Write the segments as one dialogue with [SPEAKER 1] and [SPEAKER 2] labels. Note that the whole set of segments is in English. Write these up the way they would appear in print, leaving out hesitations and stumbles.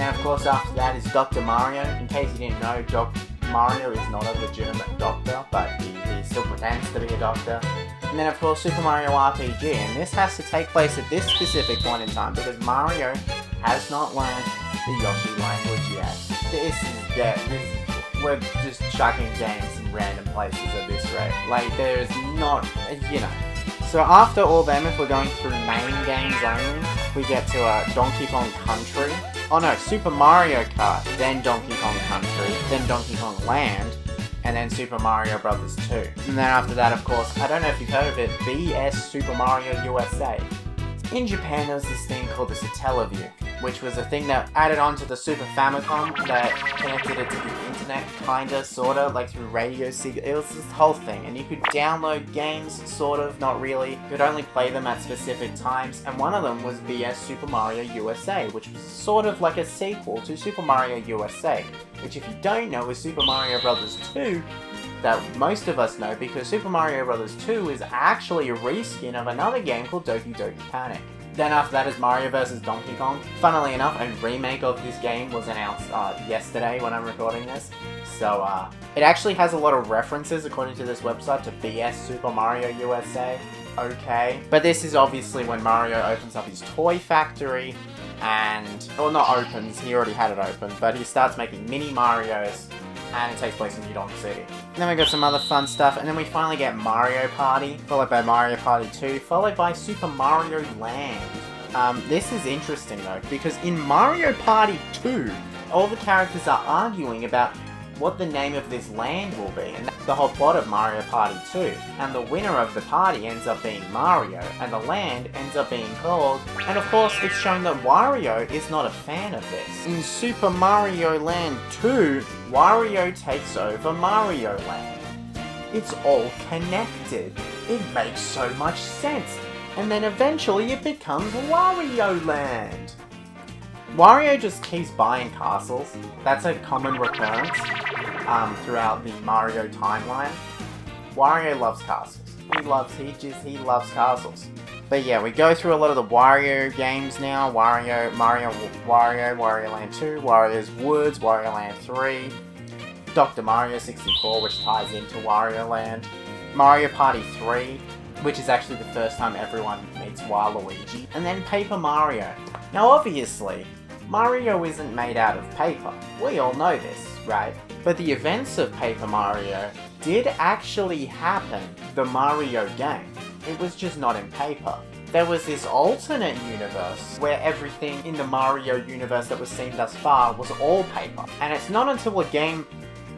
[SPEAKER 1] then of course after that is Dr. Mario. In case you didn't know, Mario is not a legitimate doctor, but he still pretends to be a doctor. And then of course Super Mario RPG, and this has to take place at this specific point in time because Mario has not learned the Yoshi language yet. We're just chucking games in random places at this rate. Like, there's not, So after all them, if we're going through main games only, we get to Donkey Kong Country. Oh no, Super Mario Kart, then Donkey Kong Country, then Donkey Kong Land, and then Super Mario Bros. 2. And then after that, of course, I don't know if you've heard of it, BS Super Mario USA. In Japan, there was this thing called the Satellaview, which was a thing that added on to the Super Famicom that connected it to the internet, kinda, sorta, like through radio signal. It was this whole thing, and you could download games, sort of, not really. You could only play them at specific times, and one of them was BS Super Mario USA, which was sort of like a sequel to Super Mario USA, which if you don't know is Super Mario Bros. 2, that most of us know because Super Mario Bros. 2 is actually a reskin of another game called Doki Doki Panic. Then after that is Mario vs. Donkey Kong. Funnily enough, a remake of this game was announced yesterday when I'm recording this. So, it actually has a lot of references, according to this website, to BS Super Mario USA. Okay. But this is obviously when Mario opens up his toy factory and... Well, not opens, he already had it open, but he starts making mini Marios. And it takes place in New Donk City. And then we got some other fun stuff, and then we finally get Mario Party, followed by Mario Party 2, followed by Super Mario Land. This is interesting though, because in Mario Party 2, all the characters are arguing about what the name of this land will be, and that's the whole plot of Mario Party 2. And the winner of the party ends up being Mario, and the land ends up being called, and of course it's shown that Wario is not a fan of this. In Super Mario Land 2, Wario takes over Mario Land. It's all connected. It makes so much sense. And then eventually it becomes Wario Land. Wario just keeps buying castles. That's a common recurrence throughout the Mario timeline. Wario loves castles. He loves castles. But yeah, we go through a lot of the Wario games now. Wario Land 2, Wario's Woods, Wario Land 3, Dr. Mario 64, which ties into Wario Land, Mario Party 3, which is actually the first time everyone meets Waluigi, and then Paper Mario. Now obviously, Mario isn't made out of paper. We all know this, right? But the events of Paper Mario did actually happen, the Mario game. It was just not in paper. There was this alternate universe where everything in the Mario universe that was seen thus far was all paper. And it's not until a game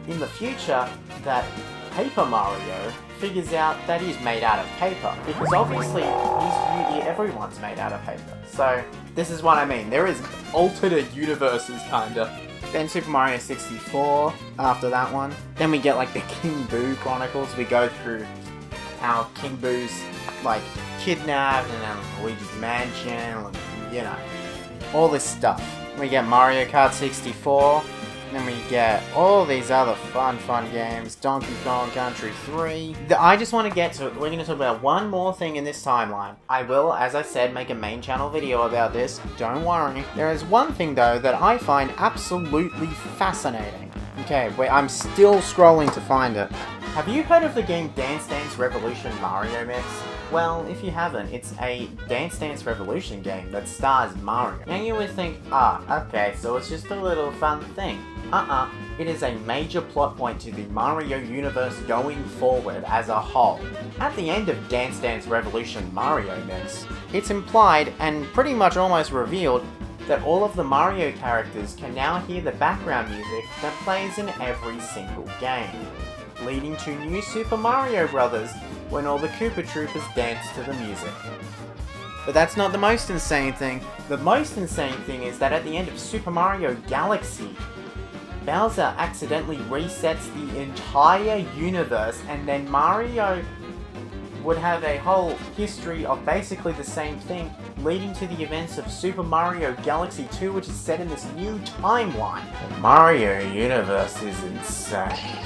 [SPEAKER 1] in the future that Paper Mario figures out that he's made out of paper. Because obviously, everyone's made out of paper. So, this is what I mean. There is alternate universes, kinda. Then Super Mario 64, after that one. Then we get, like, the King Boo Chronicles. We go through how King Boo's, like, kidnapped, and then Luigi's Mansion, and, all this stuff. We get Mario Kart 64. Then we get all these other fun games. Donkey Kong Country 3. I just want to get to it. We're going to talk about one more thing in this timeline. I will, as I said, make a main channel video about this. Don't worry. There is one thing, though, that I find absolutely fascinating. Okay, wait, I'm still scrolling to find it. Have you heard of the game Dance Dance Revolution Mario Mix? Well, if you haven't, it's a Dance Dance Revolution game that stars Mario. Now you would think, okay, so it's just a little fun thing. It is a major plot point to the Mario universe going forward as a whole. At the end of Dance Dance Revolution Mario Mix, it's implied and pretty much almost revealed that all of the Mario characters can now hear the background music that plays in every single game, leading to New Super Mario Bros. When all the Koopa Troopers dance to the music. But that's not the most insane thing. The most insane thing is that at the end of Super Mario Galaxy, Bowser accidentally resets the entire universe, and then Mario would have a whole history of basically the same thing, leading to the events of Super Mario Galaxy 2, which is set in this new timeline. The Mario universe is insane.